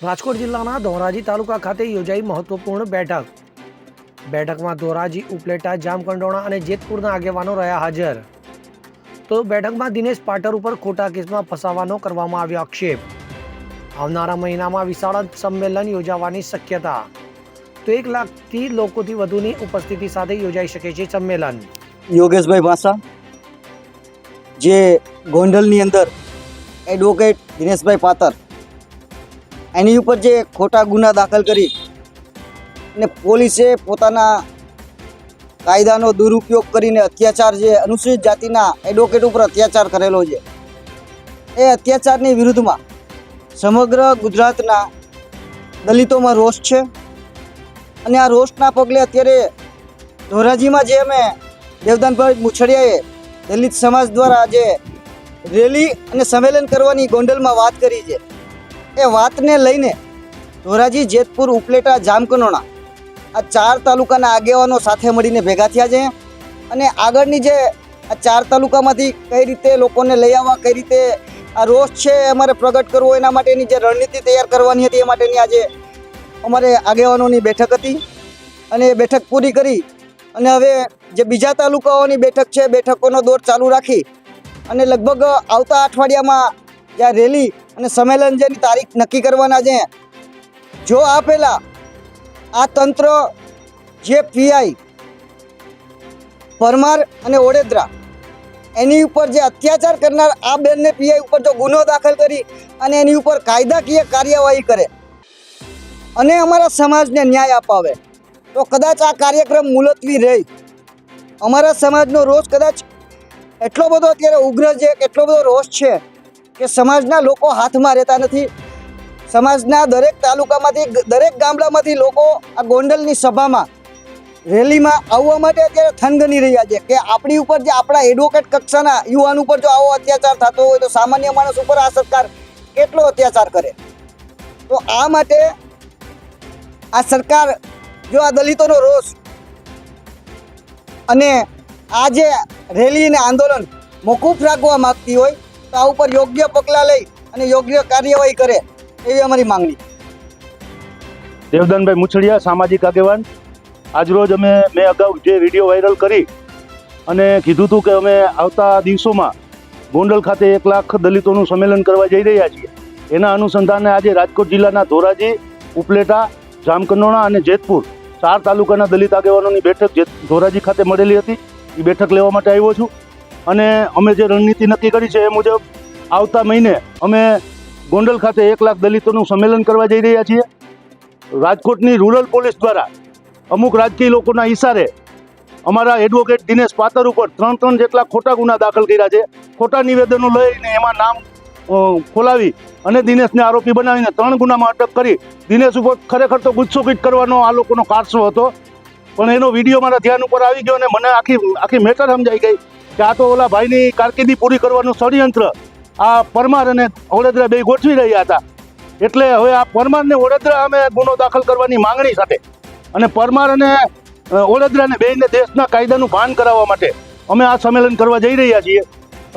રાજકોટ જિલ્લાના ધોરાજી તાલુકા ખાતે યોજાઈ મહત્વપૂર્ણ બેઠકમાં ધોરાજી, ઉપલેટા, જામકંડોરણા અને જેતપુરના આગેવાનો રહ્યા હાજર. તો બેઠકમાં દિનેશ પાટર ઉપર ખોટા કેસમાં ફસાવાનો કરવામાં આવ્યો આક્ષેપ. આવનારા મહિનામાં વિશાળ સંમેલન યોજાવાની શક્યતા. તો 1 લાખથી લોકોથી વધુની ઉપસ્થિતિ સાથે યોજાઈ શકે છે સંમેલન. યોગેશભાઈ ભાષા જે ગોંડલની અંદર એડવોકેટ દિનેશભાઈ પાતર એની ઉપર જે ખોટા ગુના દાખલ કરી અને પોલીસે પોતાના કાયદાનો દુરુપયોગ કરીને અત્યાચાર, જે અનુસૂચિત જાતિના એડવોકેટ ઉપર અત્યાચાર કરેલો છે, એ અત્યાચારની વિરુદ્ધમાં સમગ્ર ગુજરાતના દલિતોમાં રોષ છે. અને આ રોષના પગલે અત્યારે ધોરાજીમાં જે અમે દેવદાનભાઈ મુછડિયાએ દલિત સમાજ દ્વારા જે રેલી અને સંમેલન કરવાની ગોંડલમાં વાત કરી છે, એ વાતને લઈને ધોરાજી, જેતપુર, ઉપલેટા, જામકંડોરણા આ 4 તાલુકાના આગેવાનો સાથે મળીને ભેગા થયા છે. અને આગળની જે આ 4 તાલુકામાંથી કઈ રીતે લોકોને લઈ આવવા, કઈ રીતે આ રોષ છે અમારે પ્રગટ કરવો, એના માટેની જે રણનીતિ તૈયાર કરવાની હતી, એ માટેની આજે અમારે આગેવાનોની બેઠક હતી. અને એ બેઠક પૂરી કરી અને હવે જે બીજા તાલુકાઓની બેઠક છે, બેઠકોનો દોર ચાલુ રાખી અને લગભગ આવતા અઠવાડિયામાં જ્યાં રેલી અને સંમેલન જેની તારીખ નક્કી કરવાના છે. જો આ પહેલાં આ તંત્ર જે પીઆઈ પરમાર અને ઓડેદરા એની ઉપર જે અત્યાચાર કરનાર આ બંને પીઆઈ ઉપર જો ગુનો દાખલ કરી અને એની ઉપર કાયદાકીય કાર્યવાહી કરે અને અમારા સમાજને ન્યાય અપાવે તો કદાચ આ કાર્યક્રમ મુલતવી રહી. અમારા સમાજનો રોષ કદાચ એટલો બધો અત્યારે ઉગ્ર છે, એટલો બધો રોષ છે કે સમાજના લોકો હાથમાં રહેતા નથી. સમાજના દરેક તાલુકામાંથી, દરેક ગામડામાંથી લોકો આ ગોંડલની સભામાં, રેલીમાં આવવા માટે અત્યારે થનગની રહ્યા છે કે આપણી ઉપર, જે આપણા એડવોકેટ કક્ષાના યુવાન ઉપર જો આવો અત્યાચાર થતો હોય તો સામાન્ય માણસ ઉપર આ સરકાર કેટલો અત્યાચાર કરે. તો આ માટે આ સરકાર જો આ દલિતોનો રોષ અને આ જે રેલી અને આંદોલન મોકૂફ રાખવા માગતી હોય તો આ ઉપર યોગ્ય પગલાં લઈ અને યોગ્ય કાર્યવાહી કરે એવી અમારી માંગણી. દેવદાનભાઈ મુછડિયા, સામાજિક આગેવાન. આજરોજ મેં અગાઉ જે વિડીયો વાયરલ કરી અને કીધું હતું કે અમે આવતા દિવસોમાં ગોંડલ ખાતે 1 લાખ દલિતોનું સંમેલન કરવા જઈ રહ્યા છીએ. એના અનુસંધાને આજે રાજકોટ જિલ્લાના ધોરાજી, ઉપલેટા, જામકંડોરણા અને જેતપુર 4 તાલુકાના દલિત આગેવાનોની બેઠક ધોરાજી ખાતે મળેલી હતી. એ બેઠક લેવા માટે આવ્યો છું. અને અમે જે રણનીતિ નક્કી કરી છે એ મુજબ આવતા મહિને અમે ગોંડલ ખાતે 1 લાખ દલિતોનું સંમેલન કરવા જઈ રહ્યા છીએ. રાજકોટની રૂરલ પોલીસ દ્વારા અમુક રાજકીય લોકોના ઈશારે અમારા એડવોકેટ દિનેશ પાતર ઉપર 3 જેટલા ખોટા ગુના દાખલ કર્યા છે. ખોટા નિવેદનો લઈને એમાં નામ ખોલાવી અને દિનેશને આરોપી બનાવીને 3 ગુનામાં અટક કરી દિનેશ ઉપર ખરેખર તો ગુસ્સોખીટ કરવાનો આ લોકોનો કારસો હતો. પણ એનો વિડીયો મારા ધ્યાન ઉપર આવી ગયો અને મને આખી મેટર સમજાઈ ગઈ કે આ તો ઓલા ભાઈની કારકિર્દી પૂરી કરવાનું ષડયંત્ર આ પરમાર અને ઓડેદરા બે ગોઠવી રહ્યા હતા. એટલે હવે આ પરમાર ને ઓડેદરા અમે ગુનો દાખલ કરવાની માંગણી સાથે અને પરમાર અને ઓડેદરાને બેયને દેશના કાયદાનું ભાન કરાવવા માટે અમે આ સંમેલન કરવા જઈ રહ્યા છીએ.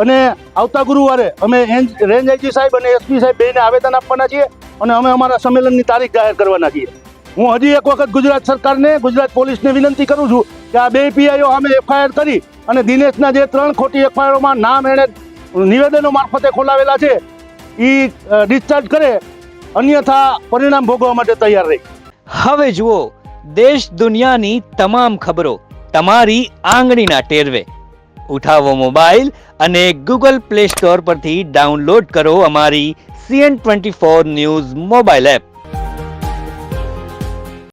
અને આવતા ગુરુવારે અમે રેન્જ આઈજી સાહેબ અને એસપી સાહેબ બેયને આવેદન આપવાના છીએ અને અમે અમારા સંમેલનની તારીખ જાહેર કરવાના છીએ. હું હજી એક વખત ગુજરાત સરકારને, ગુજરાત પોલીસને વિનંતી કરું છું કે આ 2 પીઆઈઓ સામે એફઆઈઆર કરી અને દિનેશના જે 3 ખોટી એફઆઈઆરમાં નામ એણે નિવેદનો મારફતે ખોલાવેલા છે એ ડિસ્ચાર્જ કરે, અન્યથા પરિણામ ભોગવવા માટે તૈયાર રહી. હવે જુઓ દેશ દુનિયાની તમામ ખબરો તમારી આંગળીના ટેરવે. ઉઠાવો મોબાઈલ અને ગૂગલ પ્લે સ્ટોર પરથી ડાઉનલોડ કરો અમારી CN24 ન્યૂઝ મોબાઈલ એપ.